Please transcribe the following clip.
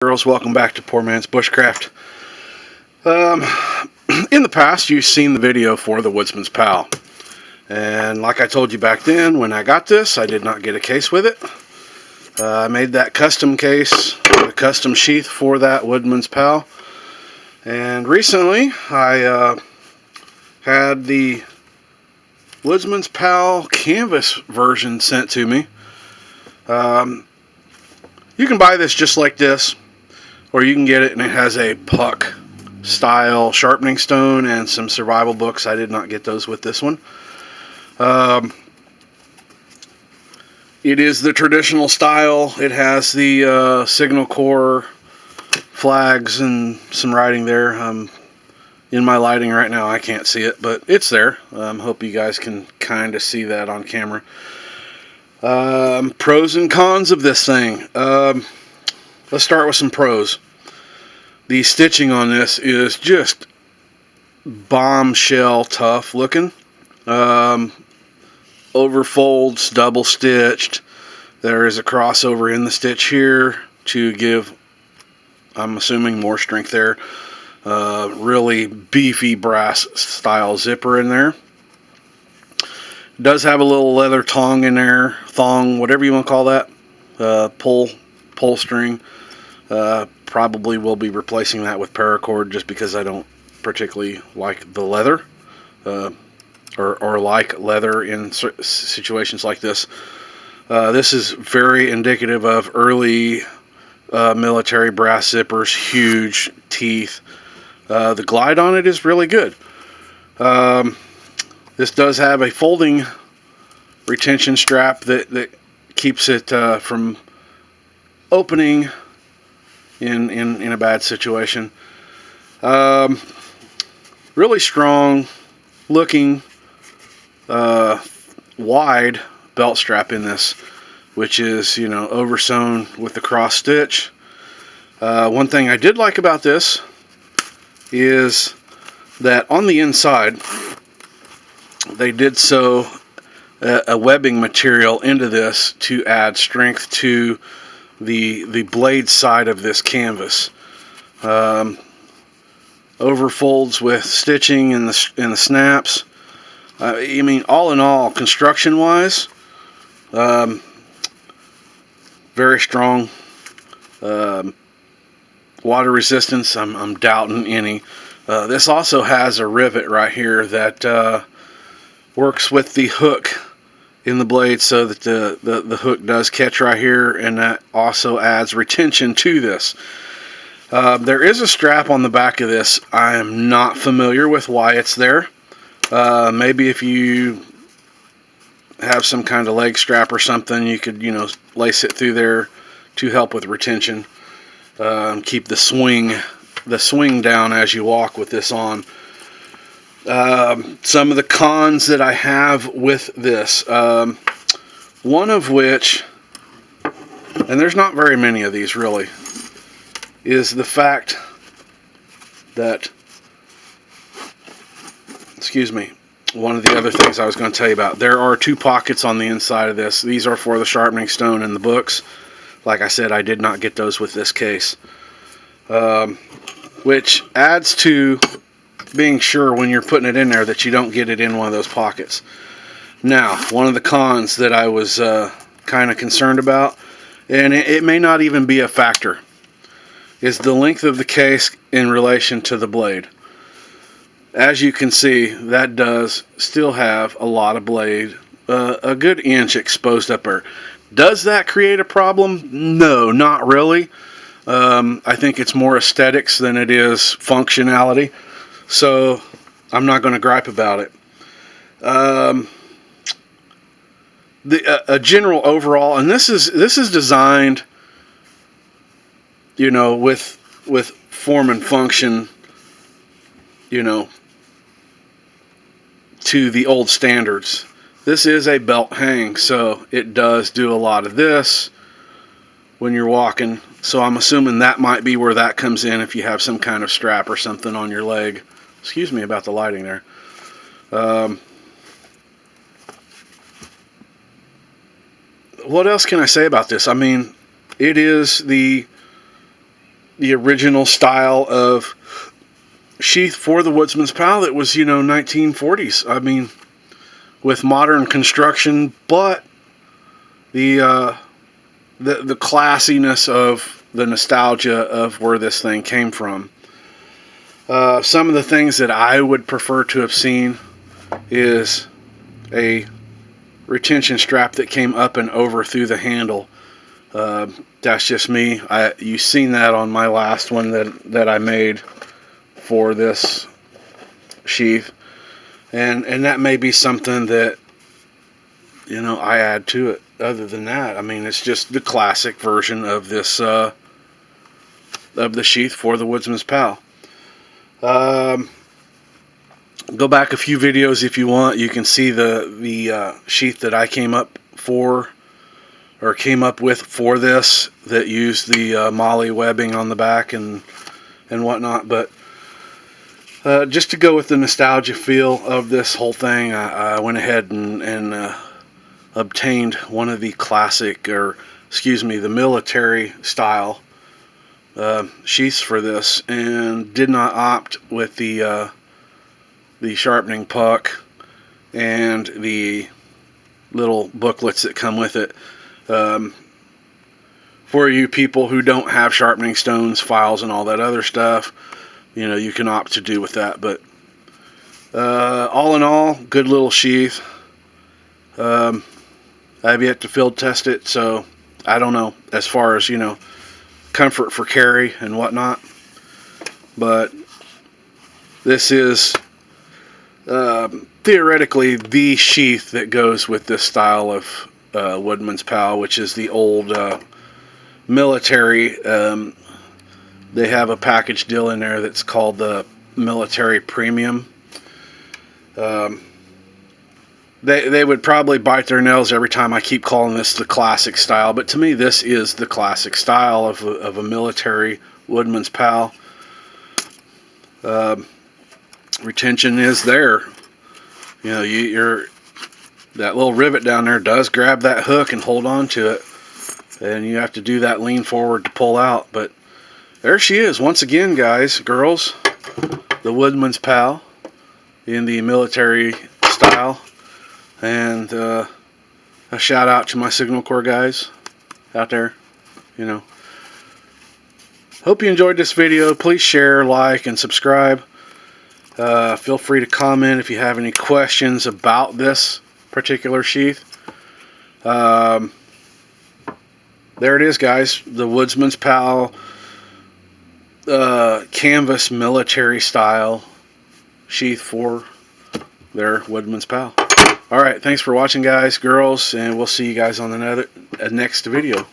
Girls, welcome back to Poormans Bushcraft. In the past, you've seen the video for the Woodsman's Pal. And like I told you back then, when I got this, I did not get a case with it. I made that custom case, a custom sheath for that Woodman's Pal. And recently, I had the Woodsman's Pal canvas version sent to me. You can buy this just like this, or you can get it and it has a puck style sharpening stone and some survival books. I did not get those with this one. It is the traditional style. It has the Signal Corps flags and some writing there. In my lighting right now, I can't see it, but it's there. Hope you guys can kind of see that on camera. Pros and cons of this thing. Let's start with some pros. The stitching on this is just bombshell tough looking. Overfolds, double stitched. There is a crossover in the stitch here to give, I'm assuming, more strength there. Really beefy brass style zipper in there. It does have a little leather tongue in there, thong, whatever you want to call that. Pull string. Probably will be replacing that with paracord just because I don't particularly like the leather, or like leather in situations like this. This is very indicative of early military brass zippers, huge teeth. The glide on it is really good. This does have a folding retention strap that keeps it from opening in a bad situation. Really strong looking wide belt strap in this, which is, you know, oversewn with the cross stitch. One thing I did like about this is that on the inside they did sew a webbing material into this to add strength to the blade side of this canvas. Overfolds with stitching in the snaps. I mean, all in all, construction wise, very strong. Water resistance, I'm doubting any. This also has a rivet right here that works with the hook in the blade so that the hook does catch right here, and that also adds retention to this. There is a strap on the back of this. I am not familiar with why it's there. Maybe if you have some kind of leg strap or something, you could, you know, lace it through there to help with retention. Keep the swing down as you walk with this on. Some of the cons that I have with this, one of which, and there's not very many of these really, is the fact that, excuse me, one of the other things I was going to tell you about, there are two pockets on the inside of this. These are for the sharpening stone and the books. Like I said, I did not get those with this case, which adds to being sure when you're putting it in there that you don't get it in one of those pockets. Now, one of the cons that I was kind of concerned about, and it may not even be a factor, is the length of the case in relation to the blade. As you can see, that does still have a lot of blade, a good inch exposed up there. Does that create a problem? No, not really. I think it's more aesthetics than it is functionality. So I'm not going to gripe about it. A general overall, and this is designed, you know, with form and function, you know, to the old standards. This is a belt hang, so it does do a lot of this when you're walking. So I'm assuming that might be where that comes in if you have some kind of strap or something on your leg. Excuse me about the lighting there. What else can I say about this? I mean, it is the the original style of sheath for the Woodman's Pal that was, 1940s. I mean, with modern construction, but the classiness of the nostalgia of where this thing came from. Some of the things that I would prefer to have seen is a retention strap that came up and over through the handle. That's just me. You've seen that on my last one that I made for this sheath, and that may be something that I add to it. Other than that, I mean, it's just the classic version of this of the sheath for the Woodman's Pal. Go back a few videos if you want. You can see the sheath that I came up with for this, that used the molly webbing on the back and whatnot. But just to go with the nostalgia feel of this whole thing, I went ahead and obtained one of the the military style sheaths for this, and did not opt with the sharpening puck and the little booklets that come with it. For you people who don't have sharpening stones, files, and all that other stuff, you can opt to do with that. But all in all, good little sheath. I have yet to field test it, so I don't know as far as, comfort for carry and whatnot. But this is theoretically the sheath that goes with this style of Woodman's Pal, which is the old military. They have a package deal in there that's called the Military Premium. They would probably bite their nails every time I keep calling this the classic style, but to me this is the classic style of a military Woodman's Pal. Retention is there. You're that little rivet down there does grab that hook and hold on to it, and you have to do that lean forward to pull out. But there she is once again, guys, girls, the Woodman's Pal in the military style. And a shout out to my Signal Corps guys out there. Hope you enjoyed this video. Please share, like, and subscribe. Feel free to comment if you have any questions about this particular sheath. There it is, guys. The Woodman's Pal canvas military style sheath for their Woodman's Pal. Alright, thanks for watching, guys, girls, and we'll see you guys on the next video.